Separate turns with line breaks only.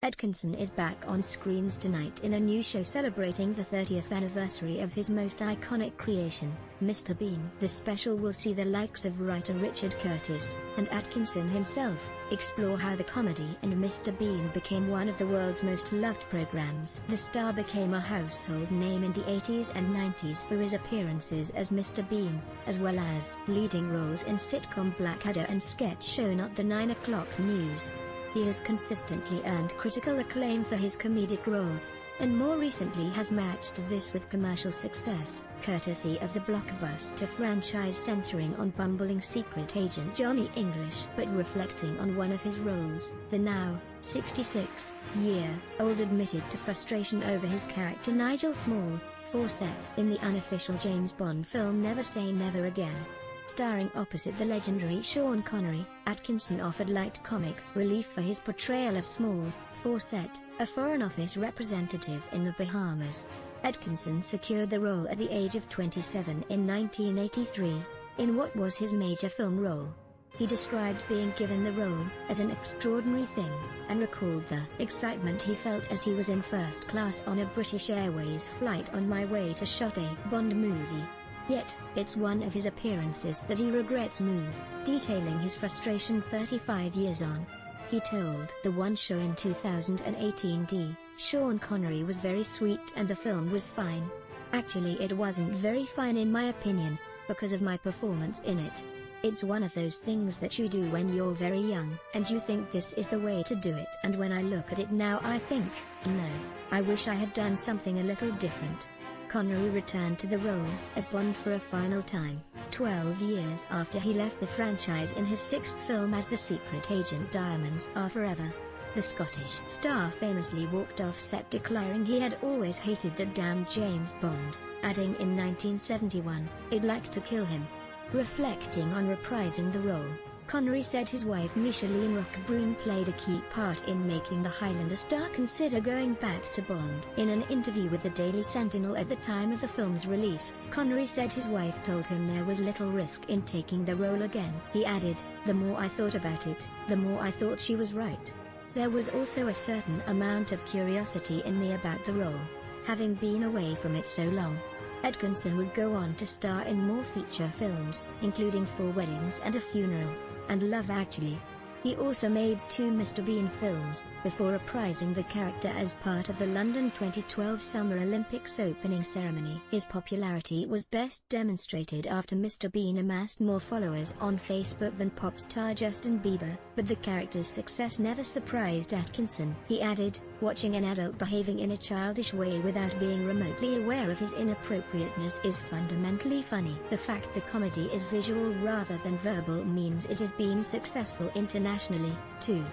Atkinson is back on screens tonight in a new show celebrating the 30th anniversary of his most iconic creation, Mr. Bean. The special will see the likes of writer Richard Curtis and Atkinson himself explore how the comedy and Mr. Bean became one of the world's most loved programs. The star became a household name in the 80s and 90s for his appearances as Mr. Bean, as well as leading roles in sitcom Blackadder and sketch show Not the 9 O'Clock News. He has consistently earned critical acclaim for his comedic roles, and more recently has matched this with commercial success, courtesy of the blockbuster franchise centering on bumbling secret agent Johnny English. But reflecting on one of his roles, the now 66-year-old admitted to frustration over his character Nigel Small, Fawcett in the unofficial James Bond film Never Say Never Again. Starring opposite the legendary Sean Connery, Atkinson offered light comic relief for his portrayal of Small, Fawcett, a Foreign Office representative in the Bahamas. Atkinson secured the role at the age of 27 in 1983, in what was his major film role. He described being given the role as an extraordinary thing, and recalled the excitement he felt as he was in first class on a British Airways flight on my way to shoot a Bond movie. Yet, it's one of his appearances that he regrets detailing his frustration 35 years on. He told The One Show in 2018 Sean Connery was very sweet and the film was fine. Actually it wasn't very fine in my opinion, because of my performance in it. It's one of those things that you do when you're very young, and you think this is the way to do it. And when I look at it now I think, no, I wish I had done something a little different. Connery returned to the role as Bond for a final time, 12 years after he left the franchise in his sixth film as the secret agent Diamonds Are Forever. The Scottish star famously walked off set declaring he had always hated that damn James Bond, adding in 1971, "I'd like to kill him." Reflecting on reprising the role, Connery said his wife Micheline Roquebrune played a key part in making the Highlander star consider going back to Bond. In an interview with the Daily Sentinel at the time of the film's release, Connery said his wife told him there was little risk in taking the role again. He added, "The more I thought about it, the more I thought she was right. There was also a certain amount of curiosity in me about the role, having been away from it so long." Atkinson would go on to star in more feature films, including Four Weddings and a Funeral, and Love Actually. He also made 2 Mr. Bean films, before reprising the character as part of the London 2012 Summer Olympics opening ceremony. His popularity was best demonstrated after Mr. Bean amassed more followers on Facebook than pop star Justin Bieber, but the character's success never surprised Atkinson. He added, "Watching an adult behaving in a childish way without being remotely aware of his inappropriateness is fundamentally funny. The fact the comedy is visual rather than verbal means it has been successful internationally, too."